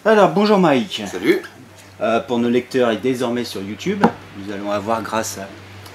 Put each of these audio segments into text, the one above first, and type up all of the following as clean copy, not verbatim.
Alors, bonjour Mike. Salut. Pour nos lecteurs et désormais sur YouTube, nous allons avoir grâce à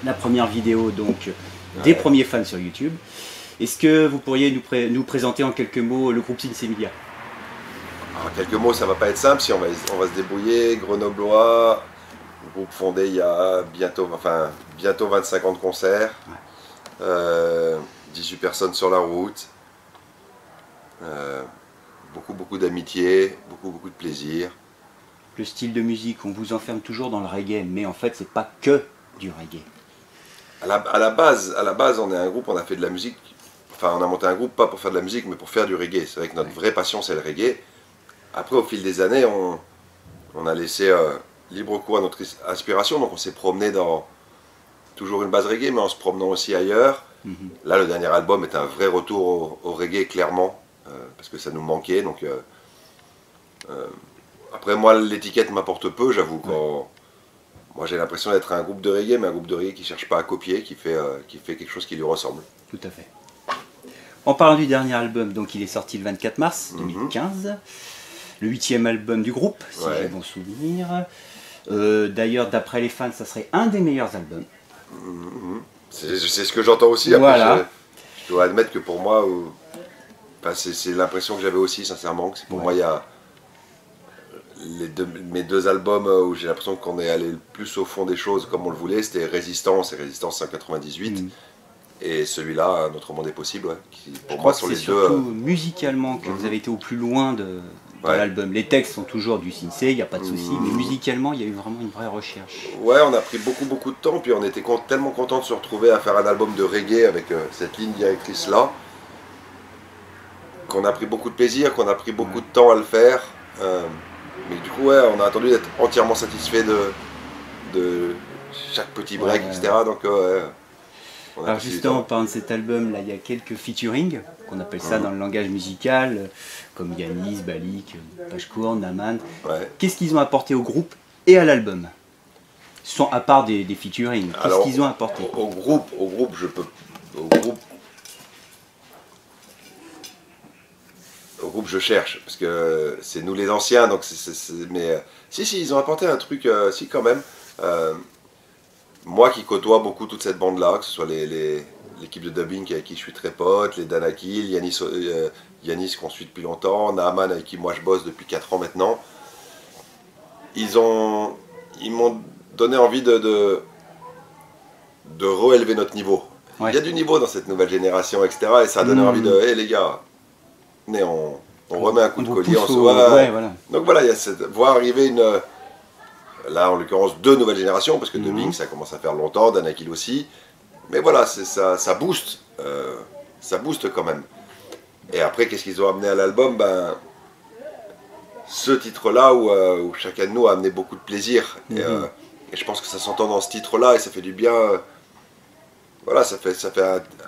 la première vidéo donc des premiers fans sur YouTube. Est-ce que vous pourriez nous présenter en quelques mots le groupe Sinsemilia? En quelques mots, ça va pas être simple, si on va se débrouiller. Grenoblois, groupe fondé il y a bientôt 25 ans de concert, 18 personnes sur la route, beaucoup d'amitié, beaucoup de plaisir. Le style de musique, on vous enferme toujours dans le reggae, mais en fait c'est pas que du reggae. À la base, on est un groupe, on a fait de la musique, enfin on a monté un groupe pas pour faire de la musique, mais pour faire du reggae. C'est vrai que notre vraie passion c'est le reggae. Après, au fil des années, on a laissé libre cours à notre inspiration, donc on s'est promené dans toujours une base reggae, mais en se promenant aussi ailleurs. Là, le dernier album est un vrai retour au reggae, clairement, parce que ça nous manquait. Donc, après, moi, l'étiquette m'apporte peu, j'avoue. Moi, j'ai l'impression d'être un groupe de reggae, mais un groupe de reggae qui ne cherche pas à copier, qui fait quelque chose qui lui ressemble. Tout à fait. En parlant du dernier album, donc il est sorti le 24 mars 2015. Le 8e album du groupe, si j'ai bon souvenir. D'ailleurs, d'après les fans, ça serait un des meilleurs albums. C'est ce que j'entends aussi. Après, voilà. Je dois admettre que pour moi, c'est l'impression que j'avais aussi, sincèrement. Que pour moi, il y a mes deux albums où j'ai l'impression qu'on est allé le plus au fond des choses comme on le voulait. C'était Résistance et Résistance 198. Et celui-là, Notre Monde est possible, qui, pour moi, sont les deux. Surtout musicalement que vous avez été au plus loin dans l'album. Les textes sont toujours du Sinsé, il n'y a pas de souci, mais musicalement, il y a eu vraiment une vraie recherche. Ouais, on a pris beaucoup de temps, puis on était tellement content de se retrouver à faire un album de reggae avec cette ligne directrice-là, qu'on a pris beaucoup de plaisir, qu'on a pris beaucoup de temps à le faire. Mais du coup, on a attendu d'être entièrement satisfait de chaque petit break, etc. Donc, alors justement, en parlant de cet album, là, il y a quelques featuring, qu'on appelle ça dans le langage musical, comme Yanis, Balik, Pashkour, Naman. Qu'est-ce qu'ils ont apporté au groupe et à l'album? À part des featuring, qu'est-ce qu'ils ont apporté? Au groupe, je cherche, parce que c'est nous les anciens, donc mais si, ils ont apporté un truc, si quand même. Moi qui côtoie beaucoup toute cette bande-là, que ce soit l'équipe de dubbing avec qui je suis très pote, les Danakil, Yanis qu'on suit depuis longtemps, Naaman avec qui moi je bosse depuis 4 ans maintenant, ils m'ont donné envie de re-élever notre niveau. Il y a du niveau dans cette nouvelle génération, etc. Et ça a donné envie de, hé les gars, on remet un coup de collier, voilà. Donc voilà, il y a voir arriver là en l'occurrence 2 nouvelles générations, parce que dubbing ça commence à faire longtemps, Danakil aussi. Mais voilà, ça booste. Ça booste quand même. Et après, qu'est-ce qu'ils ont amené à l'album? Ce titre-là où chacun de nous a amené beaucoup de plaisir. Et je pense que ça s'entend dans ce titre-là et ça fait du bien. Voilà, ça fait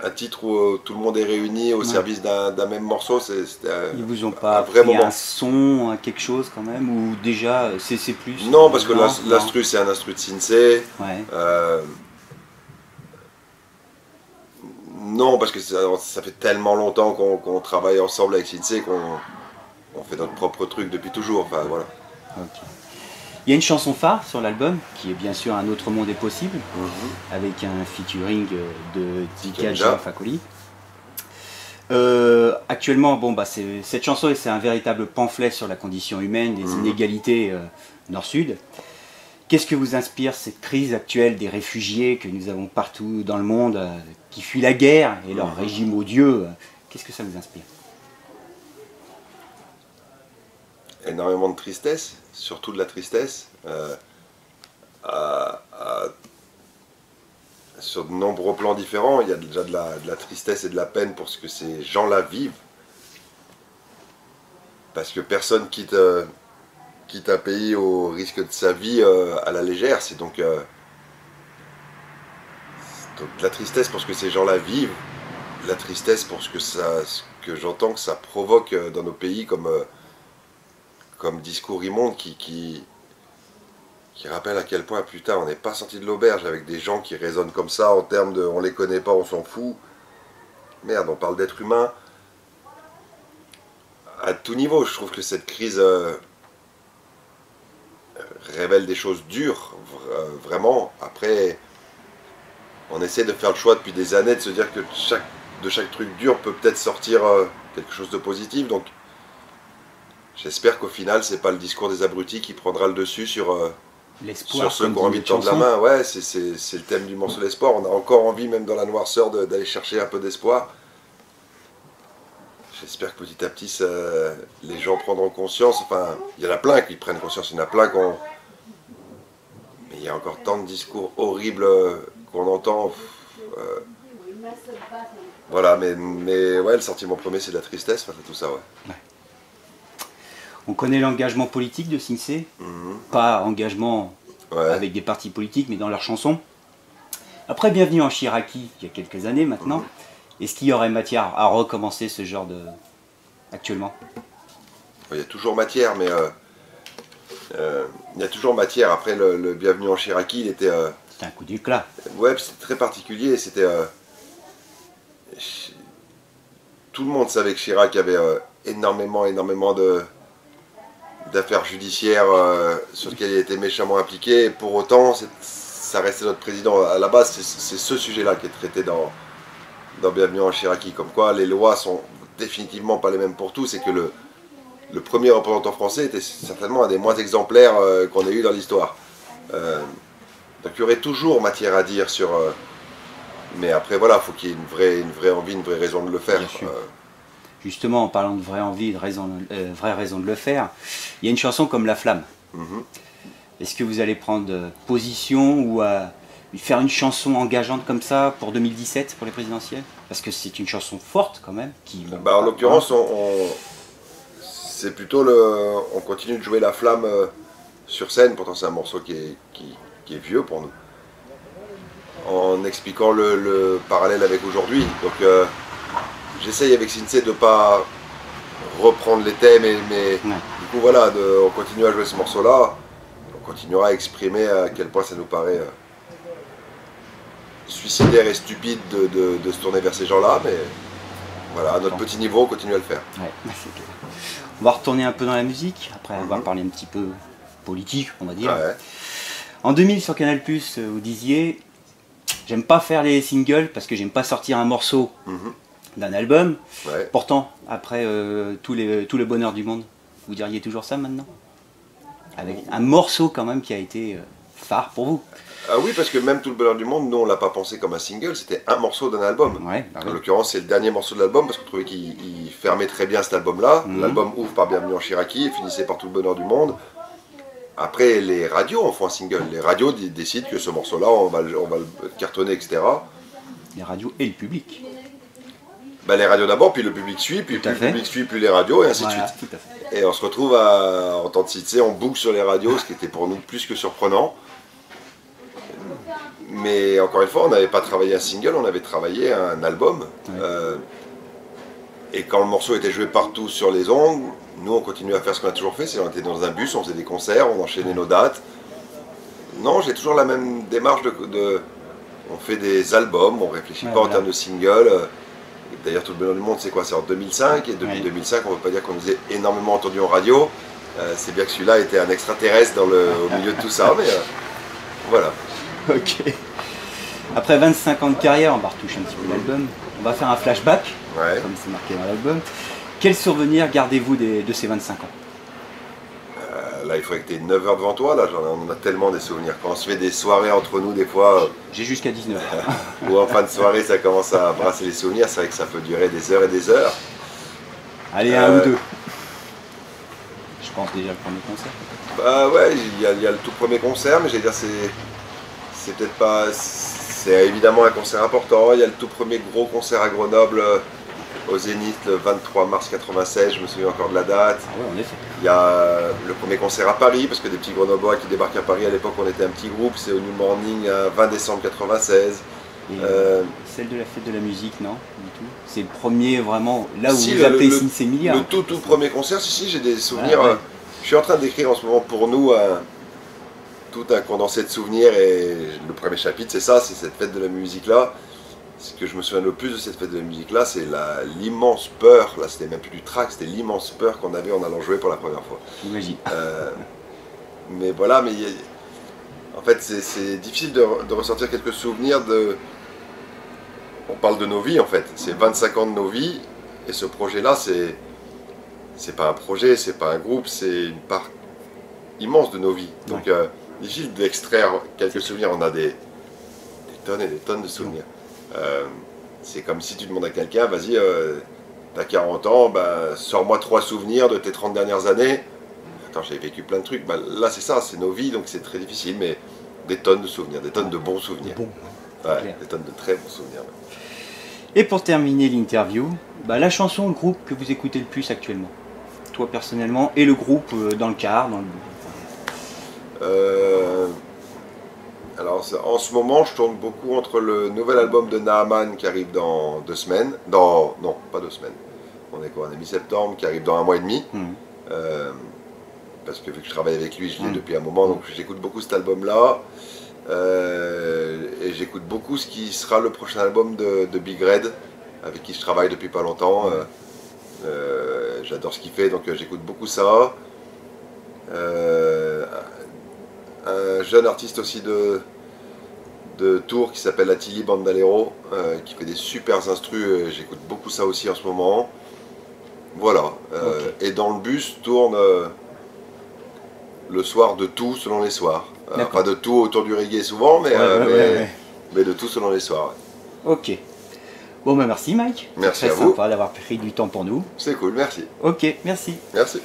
un titre où tout le monde est réuni au service d'un même morceau. Ils vous ont pas pris un son, quelque chose quand même, ou déjà c'est plus? Non, parce que l'instru c'est un instru de Sinsé. Non, parce que ça fait tellement longtemps qu'on travaille ensemble avec Sinsé qu'on fait notre propre truc depuis toujours. Enfin voilà. Il y a une chanson phare sur l'album, qui est bien sûr Un autre monde est possible, avec un featuring de Dika Fakoli. Actuellement, cette chanson, c'est un véritable pamphlet sur la condition humaine, des inégalités nord-sud. Qu'est-ce que vous inspire cette crise actuelle des réfugiés que nous avons partout dans le monde, qui fuient la guerre et leur régime odieux? Qu'est-ce que ça vous inspire? Énormément de tristesse, surtout de la tristesse, sur de nombreux plans différents. Il y a déjà de la tristesse et de la peine pour ce que ces gens-là vivent, parce que personne quitte un pays au risque de sa vie à la légère. C'est donc de la tristesse pour ce que ces gens-là vivent, de la tristesse pour ce que j'entends que ça provoque dans nos pays comme discours immonde qui rappelle à quel point, putain, on n'est pas sorti de l'auberge avec des gens qui raisonnent comme ça en termes de on les connaît pas, on s'en fout. Merde, on parle d'être humain à tout niveau. Je trouve que cette crise révèle des choses dures, vraiment. Après, on essaie de faire le choix depuis des années de se dire que de chaque truc dur peut peut-être sortir quelque chose de positif. Donc, j'espère qu'au final, c'est pas le discours des abrutis qui prendra le dessus sur ceux qui ont envie de tendre la main. Ouais, c'est le thème du morceau l'espoir. On a encore envie, même dans la noirceur, d'aller chercher un peu d'espoir. J'espère que petit à petit, les gens prendront conscience. Enfin, il y en a plein qui prennent conscience, il y en a plein qu'on... Mais il y a encore tant de discours horribles qu'on entend. Voilà, mais ouais, le sentiment premier, c'est de la tristesse face à tout ça, ouais. On connaît l'engagement politique de Sinsay, pas engagement avec des partis politiques, mais dans leurs chansons. Après Bienvenue en Chiraki, il y a quelques années maintenant, est-ce qu'il y aurait matière à recommencer ce genre de... actuellement? Il y a toujours matière, mais il y a toujours matière. Après le Bienvenue en Chiraki, il était... C'était un coup d'éclat. Ouais, c'était très particulier, c'était... tout le monde savait que Chirac avait énormément d'affaires judiciaires sur lesquelles il était méchamment impliqué. Et pour autant, ça restait notre président. À la base, c'est ce sujet-là qui est traité dans Bienvenue en Chiraki. Comme quoi, les lois sont définitivement pas les mêmes pour tous. Et que le premier représentant français était certainement un des moins exemplaires qu'on ait eu dans l'histoire. Donc il y aurait toujours matière à dire sur... mais après, voilà, il faut qu'il y ait une vraie envie, une vraie raison de le faire. Justement, en parlant de vraie envie, vraie raison de le faire, il y a une chanson comme La Flamme. Est-ce que vous allez prendre position ou faire une chanson engageante comme ça pour 2017, pour les présidentielles? Parce que c'est une chanson forte quand même. En l'occurrence, c'est plutôt on continue de jouer La Flamme sur scène, pourtant c'est un morceau qui est vieux pour nous. En expliquant le parallèle avec aujourd'hui. Donc j'essaye avec Sinsay de ne pas reprendre les thèmes, mais du coup voilà, on continue à jouer ce morceau-là, on continuera à exprimer à quel point ça nous paraît suicidaire et stupide de se tourner vers ces gens-là, mais voilà, à notre petit niveau, on continue à le faire. Ouais, c'est clair. On va retourner un peu dans la musique, après avoir parlé un petit peu politique, on va dire. Ouais. En 2000 sur Canal+, vous disiez... J'aime pas faire les singles parce que j'aime pas sortir un morceau d'un album. Ouais. Pourtant, après tout le bonheur du monde, vous diriez toujours ça maintenant? Avec un morceau quand même qui a été phare pour vous. Ah oui, parce que même tout le bonheur du monde, nous on l'a pas pensé comme un single, c'était un morceau d'un album. Ouais, bah en l'occurrence, c'est le dernier morceau de l'album parce qu'on trouvait qu'il fermait très bien cet album-là. L'album ouvre par Bienvenue en Chiraki et finissait par tout le bonheur du monde. Après, les radios en font un single. Les radios décident que ce morceau-là, on va le cartonner, etc. Les radios et le public. Ben, les radios d'abord, puis le public suit, puis plus le public suit, plus les radios, et ainsi de suite. Tout à fait. Et on se retrouve en tant que Sinsay, on boucle sur les radios, ce qui était pour nous plus que surprenant. Mais encore une fois, on n'avait pas travaillé un single, on avait travaillé un album. Et quand le morceau était joué partout sur les ondes, nous on continuait à faire ce qu'on a toujours fait, c'est on était dans un bus, on faisait des concerts, on enchaînait nos dates. Non, j'ai toujours la même démarche on fait des albums, on ne réfléchit pas en termes de single. D'ailleurs tout le bonheur du monde c'est quoi? C'est en 2005, et depuis 2005 on ne peut pas dire qu'on nous ait énormément entendu en radio. C'est bien que celui-là était un extraterrestre au milieu de tout ça, mais voilà. Ok. Après 25 ans de carrière, on va retoucher un petit peu l'album. On va faire un flashback, comme c'est marqué dans l'album. Quels souvenirs gardez-vous de ces 25 ans? Là, il faudrait que tu aies 9 heures devant toi. Là, on a tellement des souvenirs. Quand on se fait des soirées entre nous, des fois... J'ai jusqu'à 19 heures. Ou en fin de soirée, ça commence à brasser les souvenirs. C'est vrai que ça peut durer des heures et des heures. Allez, un ou deux. Je pense déjà le premier concert. Bah ouais, il y a le tout premier concert, mais j'allais dire, c'est peut-être pas... C'est évidemment un concert important. Il y a le tout premier gros concert à Grenoble, au Zénith, le 23 mars 96, je me souviens encore de la date. Ah ouais, en effet. Il y a le premier concert à Paris, parce que des petits Grenoblois qui débarquent à Paris, à l'époque on était un petit groupe, c'est au New Morning, 20 décembre 96. Et celle de la fête de la musique, non? Du tout. C'est le premier vraiment, là où si, vous appelez Sinsay Milliard. Le tout premier concert, si, j'ai des souvenirs. Je suis en train d'écrire en ce moment pour nous tout un condensé de souvenirs, et le premier chapitre c'est ça, c'est cette fête de la musique là. Ce que je me souviens le plus de cette fête de la musique là, c'est l'immense peur, là c'était même plus du track, c'était l'immense peur qu'on avait en allant jouer pour la première fois. J'imagine. mais voilà, en fait c'est difficile de ressortir quelques souvenirs de... On parle de nos vies en fait, c'est 25 ans de nos vies, et ce projet-là, c'est pas un projet, c'est pas un groupe, c'est une part immense de nos vies. Donc difficile d'extraire quelques souvenirs, on a des tonnes et des tonnes de souvenirs. C'est comme si tu demandes à quelqu'un, vas-y, t'as 40 ans, bah, sors-moi 3 souvenirs de tes 30 dernières années. Attends, j'ai vécu plein de trucs. Bah, là, c'est ça, c'est nos vies, donc c'est très difficile, mais des tonnes de souvenirs, des tonnes de bons souvenirs. Des tonnes de très bons souvenirs. Et pour terminer l'interview, bah, la chanson, le groupe que vous écoutez le plus actuellement, toi personnellement, et le groupe dans le car, Alors, en ce moment, je tourne beaucoup entre le nouvel album de Naaman qui arrive dans 2 semaines. Non, pas 2 semaines. On est quoi? On est mi-septembre, qui arrive dans 1 mois et demi. Parce que vu que je travaille avec lui, je l'ai depuis un moment, donc j'écoute beaucoup cet album-là. Et j'écoute beaucoup ce qui sera le prochain album de Big Red, avec qui je travaille depuis pas longtemps. J'adore ce qu'il fait, donc j'écoute beaucoup ça. Un jeune artiste aussi de Tours qui s'appelle Attili Bandalero, qui fait des super instrus, j'écoute beaucoup ça aussi en ce moment. Voilà. Et dans le bus tourne le soir de tout selon les soirs. Pas de tout autour du reggae souvent, mais de tout selon les soirs. Ok. Bon, bah merci Mike. Merci à vous. C'est très sympa d'avoir pris du temps pour nous. C'est cool, merci. Ok, merci. Merci.